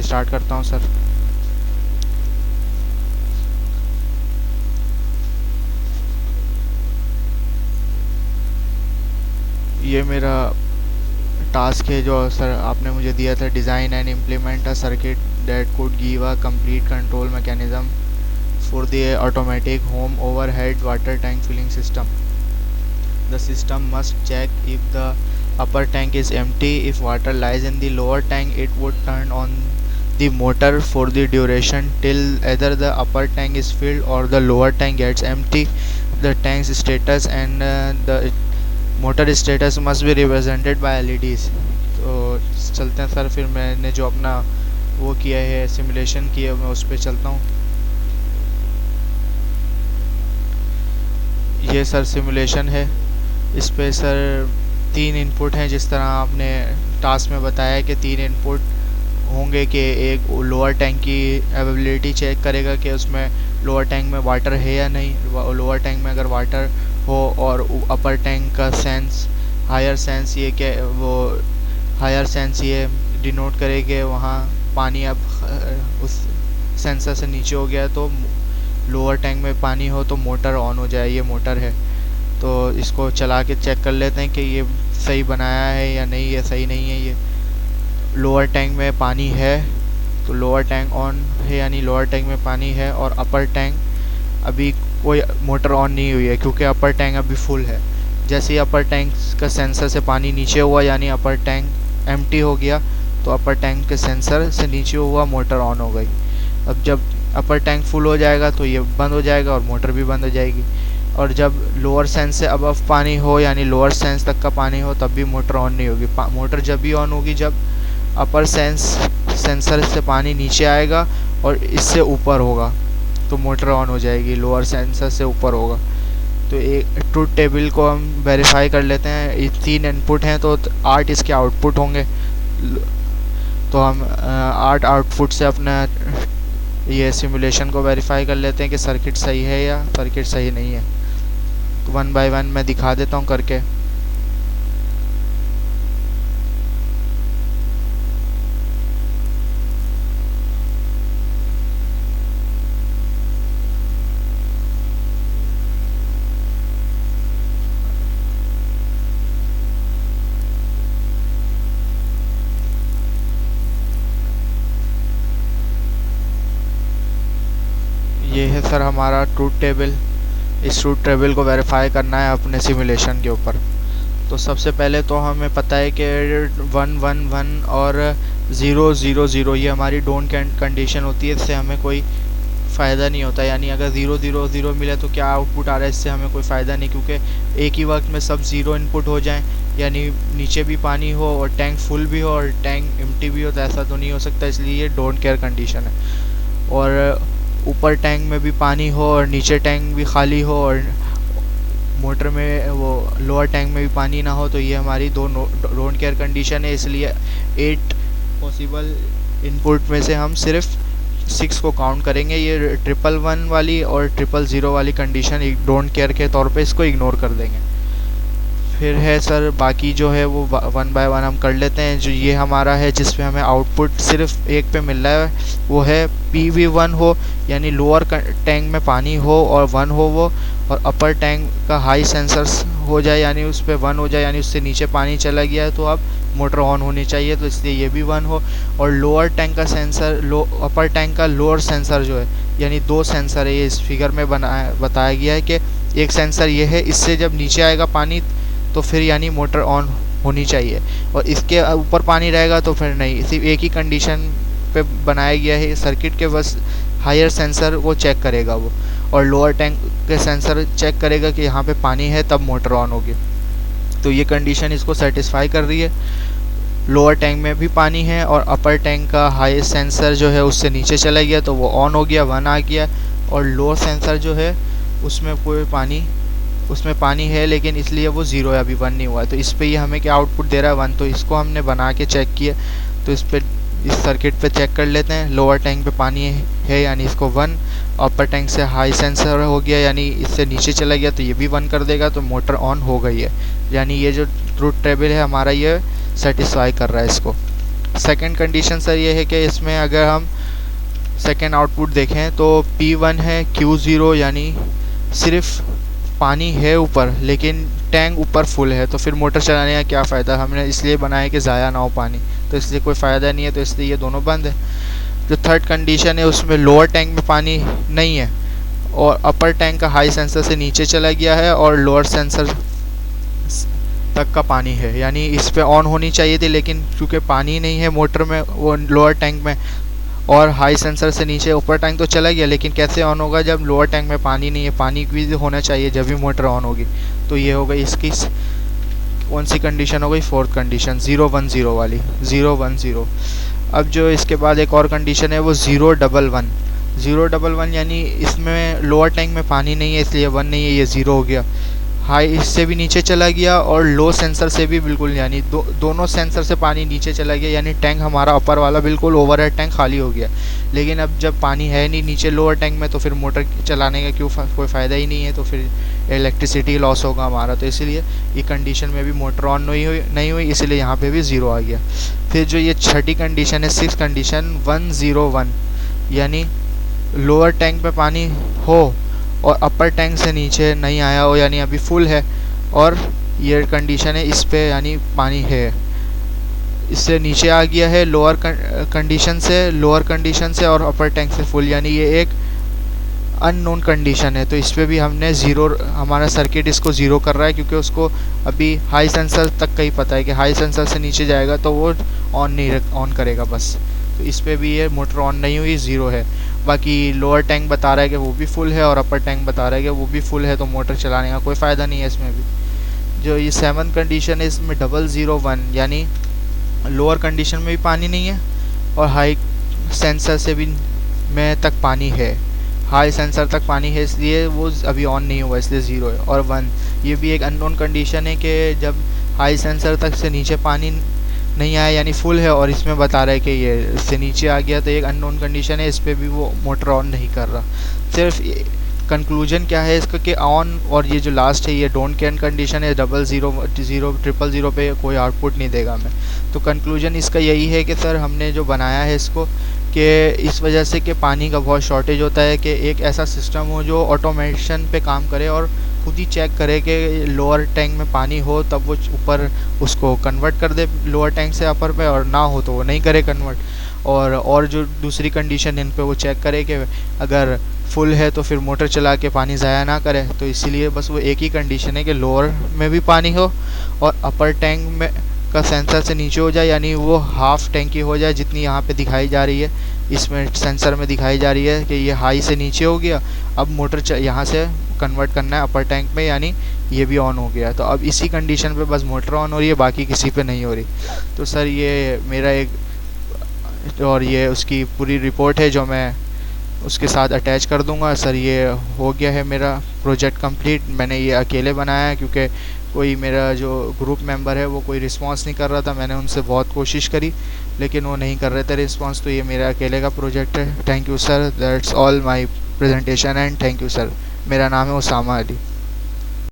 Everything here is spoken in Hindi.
स्टार्ट करता हूँ सर। ये मेरा टास्क है जो सर आपने मुझे दिया था, design and implement a circuit that could give a complete control mechanism for the automatic home overhead water tank filling system. The system must check if the upper tank is empty. If water lies in the lower tank, it would turn on the motor for the duration till either the upper tank is filled or the lower tank gets empty. The tank's status and the motor status must be represented by LEDs. तो चलते हैं सर, फिर मैंने जो अपना वो किया है सिमुलेशन किया, मैं उस पर चलता हूँ। ये सर सिमुलेशन है। इस पे सर 3 इनपुट हैं, जिस तरह आपने टास्क में बताया कि 3 इनपुट होंगे कि एक लोअर टैंक की अवेलेबिलिटी चेक करेगा कि उसमें लोअर टैंक में वाटर है या नहीं। लोअर टैंक में अगर वाटर हो और अपर टैंक का सेंस हायर सेंस ये कि वो हायर सेंस ये डिनोट करे कि वहाँ पानी अब उस सेंसर से नीचे हो गया, तो लोअर टैंक में पानी हो तो मोटर ऑन हो जाए। ये मोटर है, तो इसको चला के चेक कर लेते हैं कि ये सही बनाया है या नहीं, ये सही नहीं है। ये लोअर टैंक में पानी है तो लोअर टैंक ऑन है, यानी लोअर टैंक में पानी है। और अपर टैंक अभी कोई मोटर ऑन नहीं हुई है क्योंकि अपर टैंक अभी फुल है। जैसे ही अपर टैंक का सेंसर से पानी नीचे हुआ, यानी अपर टैंक एम्प्टी हो गया, तो अपर टैंक के सेंसर से नीचे हुआ मोटर ऑन हो गई। अब जब अपर टैंक फुल हो जाएगा तो ये बंद हो जाएगा और मोटर भी बंद हो जाएगी। और जब लोअर सेंस से अबव पानी हो, यानी लोअर सेंस तक का पानी हो, तब भी मोटर ऑन नहीं होगी। मोटर जब भी ऑन होगी जब अपर सेंसर से पानी नीचे आएगा और इससे ऊपर होगा तो मोटर ऑन हो जाएगी, लोअर सेंसर से ऊपर होगा। तो एक ट्रूथ टेबल को हम वेरीफाई कर लेते हैं। ये 3 इनपुट हैं तो 8 इसके आउटपुट होंगे। तो हम 8 आउटपुट से अपना ये सिमुलेशन को वेरीफाई कर लेते हैं कि सर्किट सही है या सर्किट सही नहीं है। तो 1 बाय 1 मैं दिखा देता हूँ करके। ये है सर हमारा ट्रूथ टेबल। इस ट्रूथ टेबल को वेरीफाई करना है अपने सिमुलेशन के ऊपर। तो सबसे पहले तो हमें पता है कि 1 1 1 और 0 0 0 ये हमारी डोंट कंडीशन होती है। इससे हमें कोई फ़ायदा नहीं होता, यानी अगर 0 0 0 मिले तो क्या आउटपुट आ रहा है, इससे हमें कोई फ़ायदा नहीं, क्योंकि एक ही वक्त में सब 0 इनपुट हो जाएं, यानी नीचे भी पानी हो और टैंक फुल भी हो और टैंक एम्प्टी भी हो, तो ऐसा तो नहीं हो सकता। इसलिए ये डोंट केयर कंडीशन है। और ऊपर टैंक में भी पानी हो और नीचे टैंक भी खाली हो और मोटर में वो लोअर टैंक में भी पानी ना हो, तो ये हमारी डोंट केयर कंडीशन है। इसलिए 8 पॉसिबल इनपुट में से हम सिर्फ 6 को काउंट करेंगे। ये 111 वाली और 000 वाली कंडीशन एक डोंट केयर के तौर पे इसको इग्नोर कर देंगे। फिर है सर बाकी जो है वो 1 बाय 1 हम कर लेते हैं। जो ये हमारा है जिसमें हमें आउटपुट सिर्फ एक पे मिल रहा है, वो है PV1 हो, यानी लोअर टैंक में पानी हो और 1 हो वो, और अपर टैंक का हाई सेंसर्स हो जाए, यानी उस पर 1 हो जाए, यानी उससे नीचे पानी चला गया है तो अब मोटर ऑन होनी चाहिए, तो इसलिए ये भी 1 हो। और लोअर टैंक का सेंसर अपर टैंक का लोअर सेंसर जो है, यानी 2 सेंसर है, ये इस फिगर में बताया गया है कि एक सेंसर ये है, इससे जब नीचे आएगा पानी तो फिर यानी मोटर ऑन होनी चाहिए, और इसके ऊपर पानी रहेगा तो फिर नहीं। सिर्फ एक ही कंडीशन पे बनाया गया है सर्किट के, बस हायर सेंसर वो चेक करेगा वो, और लोअर टैंक के सेंसर चेक करेगा कि यहाँ पे पानी है तब मोटर ऑन होगी। तो ये कंडीशन इसको सेटिस्फाई कर रही है। लोअर टैंक में भी पानी है और अपर टैंक का हाई सेंसर जो है उससे नीचे चला गया तो वो ऑन हो गया, 1 आ गया। और लोअर सेंसर जो है उसमें उसमें पानी है लेकिन इसलिए वो 0 है, अभी 1 नहीं हुआ है। तो इस पे ये हमें क्या आउटपुट दे रहा है, 1। तो इसको हमने बना के चेक किया, तो इस सर्किट पे चेक कर लेते हैं। लोअर टैंक पे पानी है यानी इसको 1, अपर टैंक से हाई सेंसर हो गया यानी इससे नीचे चला गया तो ये भी 1 कर देगा, तो मोटर ऑन हो गई है। यानी ये जो ट्रूथ टेबल है हमारा ये सेटिस्फाई कर रहा है इसको। सेकंड कंडीशन सर ये है कि इसमें अगर हम सेकंड आउटपुट देखें तो P1 है Q0, यानी सिर्फ पानी है ऊपर लेकिन टैंक ऊपर फुल है, तो फिर मोटर चलाने का क्या फ़ायदा। हमने इसलिए बनाया कि ज़ाया ना हो पानी, तो इसलिए कोई फ़ायदा नहीं है, तो इसलिए ये दोनों बंद है। जो थर्ड कंडीशन है उसमें लोअर टैंक में पानी नहीं है और अपर टैंक का हाई सेंसर से नीचे चला गया है और लोअर सेंसर तक का पानी है, यानी इस पे ऑन होनी चाहिए थी, लेकिन क्योंकि पानी नहीं है मोटर में वो लोअर टैंक में और हाई सेंसर से नीचे ऊपर टैंक तो चला गया, लेकिन कैसे ऑन होगा जब लोअर टैंक में पानी नहीं है। पानी भी होना चाहिए जब भी मोटर ऑन होगी। तो ये हो गई इसकी कौन सी कंडीशन हो गई, फोर्थ कंडीशन 010 वाली, 010। अब जो इसके बाद एक और कंडीशन है वो 011। 011 यानी इसमें लोअर टैंक में पानी नहीं है इसलिए 1 नहीं है, ये 0 हो गया। हाई इससे भी नीचे चला गया और लो सेंसर से भी बिल्कुल, यानी दोनों सेंसर से पानी नीचे चला गया, यानी टैंक हमारा अपर वाला बिल्कुल ओवरहेड टैंक खाली हो गया। लेकिन अब जब पानी है नहीं नीचे लोअर टैंक में तो फिर मोटर चलाने का कोई फ़ायदा ही नहीं है, तो फिर इलेक्ट्रिसिटी लॉस होगा हमारा। तो इसलिए ये कंडीशन में भी मोटर ऑन नहीं हुई, इसलिए यहाँ पे भी 0 आ गया। फिर जो ये छठी कंडीशन है, सिक्स कंडीशन 101, यानी लोअर टैंक पे पानी हो और अपर टैंक से नीचे नहीं आया हो, यानी अभी फुल है और ये कंडीशन है इस पे, यानी पानी है, इससे नीचे आ गया है लोअर कंडीशन से और अपर टैंक से फुल, यानी ये एक अननोन कंडीशन है। तो इस पे भी हमने 0, हमारा सर्किट इसको 0 कर रहा है क्योंकि उसको अभी हाई सेंसर तक का ही पता है कि हाई सेंसर से नीचे जाएगा तो वो ऑन करेगा बस। तो इस पे भी ये मोटर ऑन नहीं हुई, 0 है। बाकी लोअर टैंक बता रहा है कि वो भी फुल है और अपर टैंक बता रहा है कि वो भी फुल है, तो मोटर चलाने का कोई फ़ायदा नहीं है इसमें भी। जो ये 7th कंडीशन है इसमें 001, यानी लोअर कंडीशन में भी पानी नहीं है और हाई सेंसर से भी में तक पानी है, हाई सेंसर तक पानी है, इसलिए वो अभी ऑन नहीं हुआ, इसलिए 0 है। और 1 ये भी एक अननोन कंडीशन है कि जब हाई सेंसर तक से नीचे पानी नहीं आया यानी फुल है और इसमें बता रहा है कि ये इससे नीचे आ गया, तो एक अननोन कंडीशन है, इस पर भी वो मोटर ऑन नहीं कर रहा। सिर्फ कंक्लूजन क्या है इसका कि ऑन, और ये जो लास्ट है ये डोंट केयर कंडीशन है, 000 पे कोई आउटपुट नहीं देगा हमें। तो कंक्लूजन इसका यही है कि सर हमने जो बनाया है इसको कि इस वजह से कि पानी का बहुत शॉर्टेज होता है कि एक ऐसा सिस्टम हो जो ऑटोमेशन पे काम करे और खुद ही चेक करे कि लोअर टैंक में पानी हो तब वो ऊपर उसको कन्वर्ट कर दे लोअर टैंक से अपर पे, और ना हो तो वो नहीं करे कन्वर्ट। और जो दूसरी कंडीशन इन पे वो चेक करे कि अगर फुल है तो फिर मोटर चला के पानी ज़ाया ना करे। तो इसीलिए बस वो एक ही कंडीशन है कि लोअर में भी पानी हो और अपर टैंक में का सेंसर से नीचे हो जाए, यानी वो हाफ टैंकी हो जाए जितनी यहाँ पे दिखाई जा रही है, इसमें सेंसर में दिखाई जा रही है कि ये हाई से नीचे हो गया। अब मोटर यहाँ से कन्वर्ट करना है अपर टैंक में, यानी ये भी ऑन हो गया। तो अब इसी कंडीशन पे बस मोटर ऑन हो रही है, बाकी किसी पे नहीं हो रही। तो सर ये मेरा एक, और ये उसकी पूरी रिपोर्ट है जो मैं उसके साथ अटैच कर दूंगा। सर ये हो गया है मेरा प्रोजेक्ट कंप्लीट। मैंने ये अकेले बनाया है क्योंकि कोई मेरा जो ग्रुप मेंबर है वो कोई रिस्पांस नहीं कर रहा था। मैंने उनसे बहुत कोशिश करी लेकिन वो नहीं कर रहे थे रिस्पांस, तो ये मेरा अकेले का प्रोजेक्ट है। Thank you sir, that's all my presentation and thank you sir. मेरा नाम है उसामा अली।